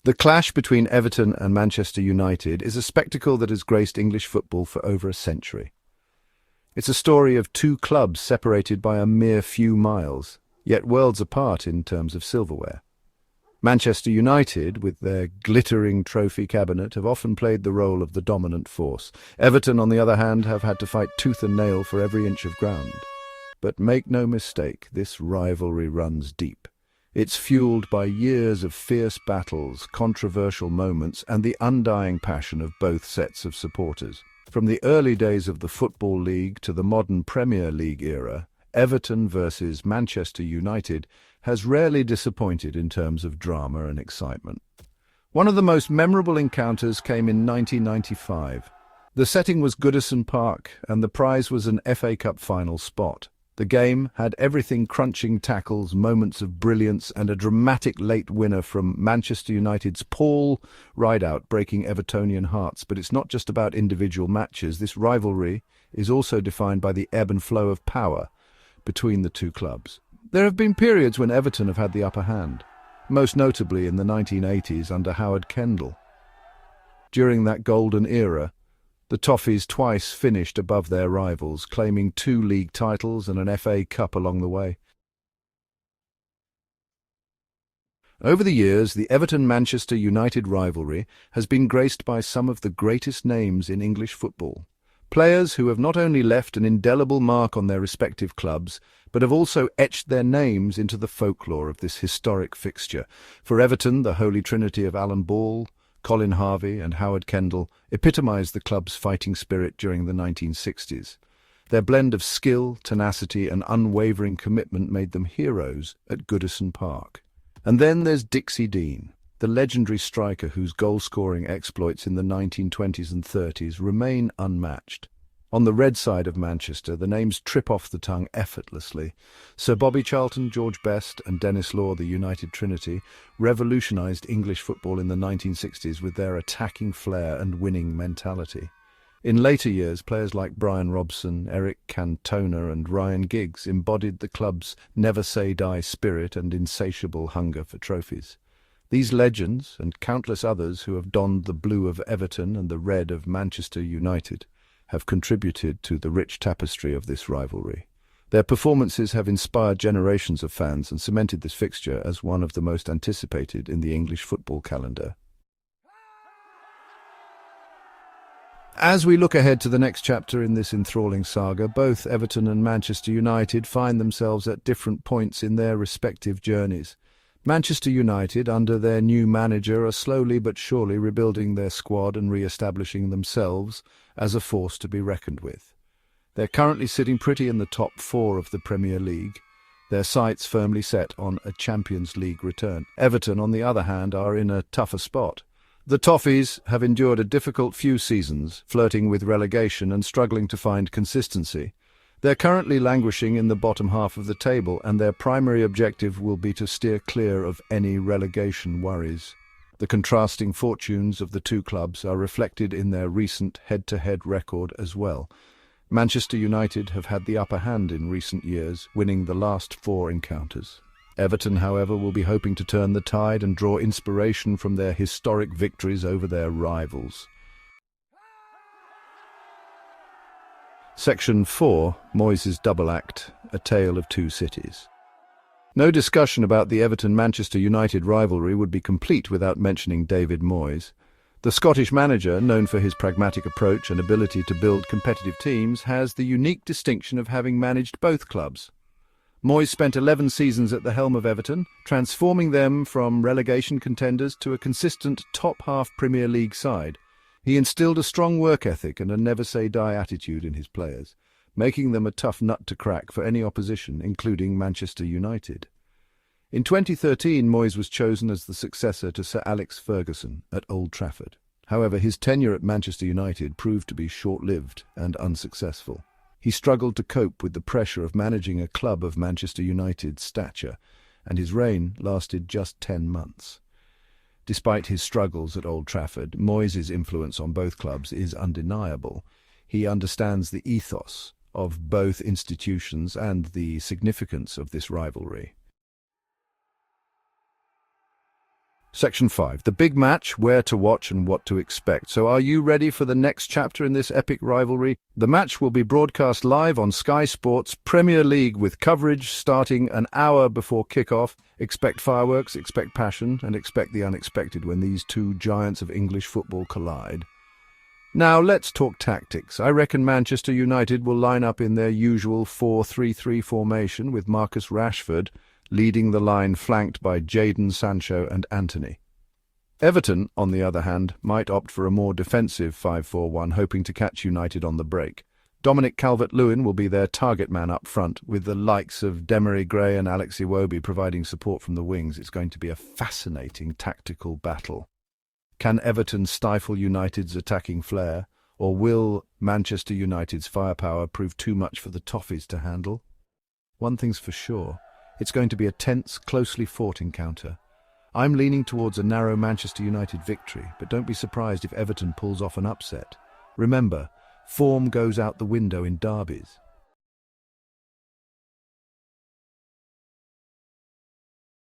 The clash between Everton and Manchester United is a spectacle that has graced English football for over a century. It's a story of two clubs separated by a mere few miles, yet worlds apart in terms of silverware. Manchester United, with their glittering trophy cabinet, have often played the role of the dominant force. Everton, on the other hand, have had to fight tooth and nail for every inch of ground. But make no mistake, this rivalry runs deep. It's fueled by years of fierce battles, controversial moments, and the undying passion of both sets of supporters. From the early days of the Football League to the modern Premier League era, Everton versus Manchester United has rarely disappointed in terms of drama and excitement. One of the most memorable encounters came in 1995. The setting was Goodison Park, and the prize was an FA Cup final spot. The game had everything: crunching tackles, moments of brilliance, and a dramatic late winner from Manchester United's Paul Rideout, breaking Evertonian hearts. But it's not just about individual matches. This rivalry is also defined by the ebb and flow of power between the two clubs. There have been periods when Everton have had the upper hand, most notably in the 1980s under Howard Kendall. During that golden era, the Toffees twice finished above their rivals, claiming 2 league titles and an FA Cup along the way. Over the years, the Everton-Manchester United rivalry has been graced by some of the greatest names in English football. Players who have not only left an indelible mark on their respective clubs, but have also etched their names into the folklore of this historic fixture. For Everton, the holy trinity of Alan Ball, Colin Harvey and Howard Kendall epitomised the club's fighting spirit during the 1960s. Their blend of skill, tenacity and unwavering commitment made them heroes at Goodison Park. And then there's Dixie Dean, the legendary striker whose goal-scoring exploits in the 1920s and 30s remain unmatched. On the red side of Manchester, the names trip off the tongue effortlessly. Sir Bobby Charlton, George Best and Dennis Law, the United Trinity, revolutionised English football in the 1960s with their attacking flair and winning mentality. In later years, players like Brian Robson, Eric Cantona and Ryan Giggs embodied the club's never-say-die spirit and insatiable hunger for trophies. These legends, and countless others who have donned the blue of Everton and the red of Manchester United, have contributed to the rich tapestry of this rivalry. Their performances have inspired generations of fans and cemented this fixture as one of the most anticipated in the English football calendar. As we look ahead to the next chapter in this enthralling saga, both Everton and Manchester United find themselves at different points in their respective journeys. Manchester United, under their new manager, are slowly but surely rebuilding their squad and re-establishing themselves as a force to be reckoned with. They're currently sitting pretty in the top 4 of the Premier League, their sights firmly set on a Champions League return. Everton, on the other hand, are in a tougher spot. The Toffees have endured a difficult few seasons, flirting with relegation and struggling to find consistency. They're currently languishing in the bottom half of the table, and their primary objective will be to steer clear of any relegation worries. The contrasting fortunes of the two clubs are reflected in their recent head-to-head record as well. Manchester United have had the upper hand in recent years, winning the last 4 encounters. Everton, however, will be hoping to turn the tide and draw inspiration from their historic victories over their rivals. Section 4, Moyes' Double Act, A Tale of Two Cities. No discussion about the Everton-Manchester United rivalry would be complete without mentioning David Moyes. The Scottish manager, known for his pragmatic approach and ability to build competitive teams, has the unique distinction of having managed both clubs. Moyes spent 11 seasons at the helm of Everton, transforming them from relegation contenders to a consistent top-half Premier League side. He instilled a strong work ethic and a never-say-die attitude in his players, making them a tough nut to crack for any opposition, including Manchester United. In 2013, Moyes was chosen as the successor to Sir Alex Ferguson at Old Trafford. However, his tenure at Manchester United proved to be short-lived and unsuccessful. He struggled to cope with the pressure of managing a club of Manchester United's stature, and his reign lasted just 10 months. Despite his struggles at Old Trafford, Moyes' influence on both clubs is undeniable. He understands the ethos of both institutions and the significance of this rivalry. Section 5. The big match, where to watch and what to expect. So are you ready for the next chapter in this epic rivalry? The match will be broadcast live on Sky Sports Premier League with coverage starting an hour before kickoff. Expect fireworks, expect passion, and expect the unexpected when these two giants of English football collide. Now let's talk tactics. I reckon Manchester United will line up in their usual 4-3-3 formation with Marcus Rashford leading the line flanked by Jadon Sancho and Antony. Everton, on the other hand, might opt for a more defensive 5-4-1, hoping to catch United on the break. Dominic Calvert-Lewin will be their target man up front, with the likes of Demarai Gray and Alex Iwobi providing support from the wings. It's going to be a fascinating tactical battle. Can Everton stifle United's attacking flair, or will Manchester United's firepower prove too much for the Toffees to handle? One thing's for sure. It's going to be a tense, closely fought encounter. I'm leaning towards a narrow Manchester United victory, but don't be surprised if Everton pulls off an upset. Remember, form goes out the window in derbies.